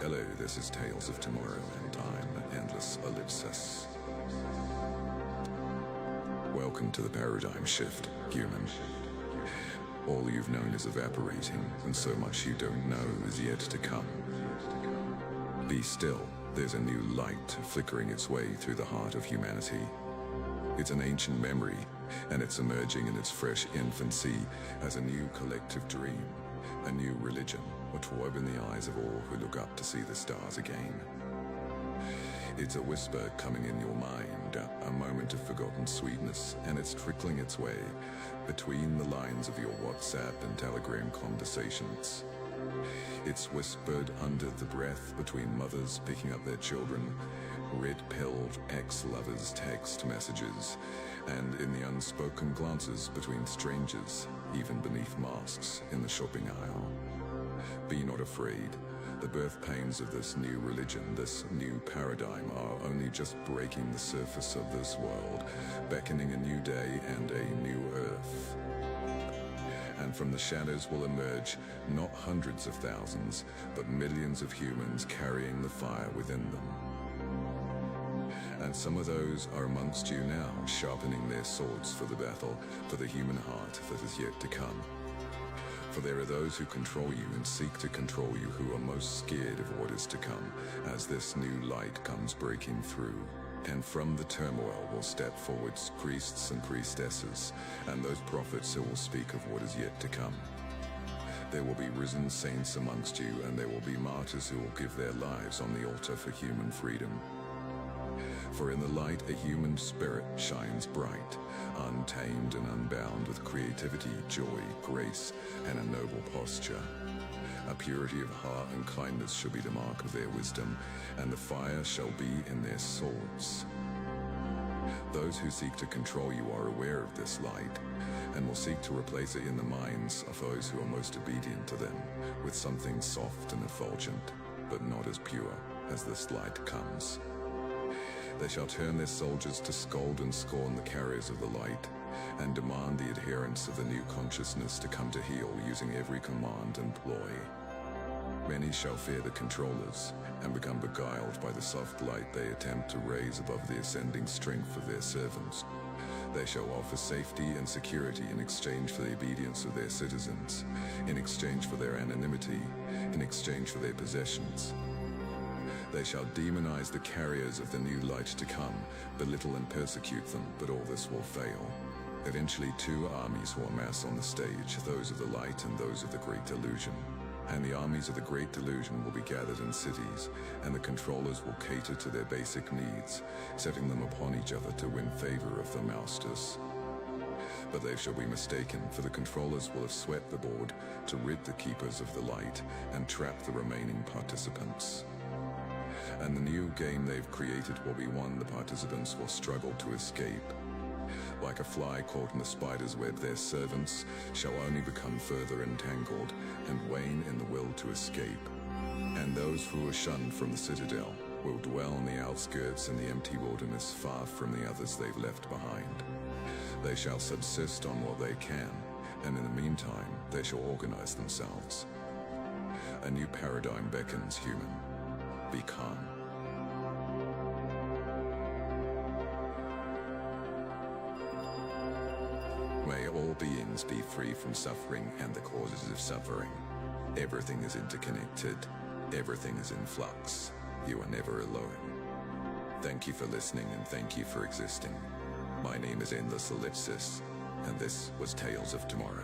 Hello, this is Tales of Tomorrow and I'm Endless Ellipsis. Welcome to the paradigm shift, human. All you've known is evaporating, and so much you don't know is yet to come. Be still, there's a new light flickering its way through the heart of humanity. It's an ancient memory, and it's emerging in its fresh infancy as a new collective dream, a new religion, which will open the eyes of all who look up to see the stars again. It's a whisper coming in your mind, a moment of forgotten sweetness, and it's trickling its way between the lines of your WhatsApp and Telegram conversations. It's whispered under the breath between mothers picking up their children, red-pilled ex-lovers' text messages, and in the unspoken glances between strangers, even beneath masks in the shopping aisle. Be not afraid. The birth pains of this new religion, this new paradigm, are only just breaking the surface of this world, beckoning a new day and a new earth. And from the shadows will emerge not hundreds of thousands, but millions of humans carrying the fire within them. And some of those are amongst you now, sharpening their swords for the battle, for the human heart that is yet to come. For there are those who control you and seek to control you, who are most scared of what is to come, as this new light comes breaking through. And from the turmoil will step forwards priests and priestesses, and those prophets who will speak of what is yet to come. There will be risen saints amongst you, and there will be martyrs who will give their lives on the altar for human freedom. For in the light a human spirit shines bright, untamed and unbound with creativity, joy, grace, and a noble posture. A purity of heart and kindness shall be the mark of their wisdom, and the fire shall be in their swords. Those who seek to control you are aware of this light, and will seek to replace it in the minds of those who are most obedient to them, with something soft and effulgent, but not as pure as this light comes. They shall turn their soldiers to scold and scorn the carriers of the light, and demand the adherents of the new consciousness to come to heel using every command and ploy. Many shall fear the controllers, and become beguiled by the soft light they attempt to raise above the ascending strength of their servants. They shall offer safety and security in exchange for the obedience of their citizens, in exchange for their anonymity, in exchange for their possessions. They shall demonize the carriers of the new light to come, belittle and persecute them, but all this will fail. Eventually 2 armies will amass on the stage, those of the light and those of the great delusion. And the armies of the great delusion will be gathered in cities, and the controllers will cater to their basic needs, setting them upon each other to win favor of the masters. But they shall be mistaken, for the controllers will have swept the board to rid the keepers of the light and trap the remaining participants. And the new game they've created will be one the participants will struggle to escape. Like a fly caught in the spider's web, their servants shall only become further entangled and wane in the will to escape. And those who are shunned from the citadel will dwell on the outskirts in the empty wilderness, far from the others they've left behind. They shall subsist on what they can, and in the meantime they shall organize themselves. A new paradigm beckons, human. Be calm. May all beings be free from suffering and the causes of suffering. Everything is interconnected. Everything is in flux. You are never alone. Thank you for listening, and thank you for existing. My name is Endless Ellipsis, and this was Tales of Tomorrow.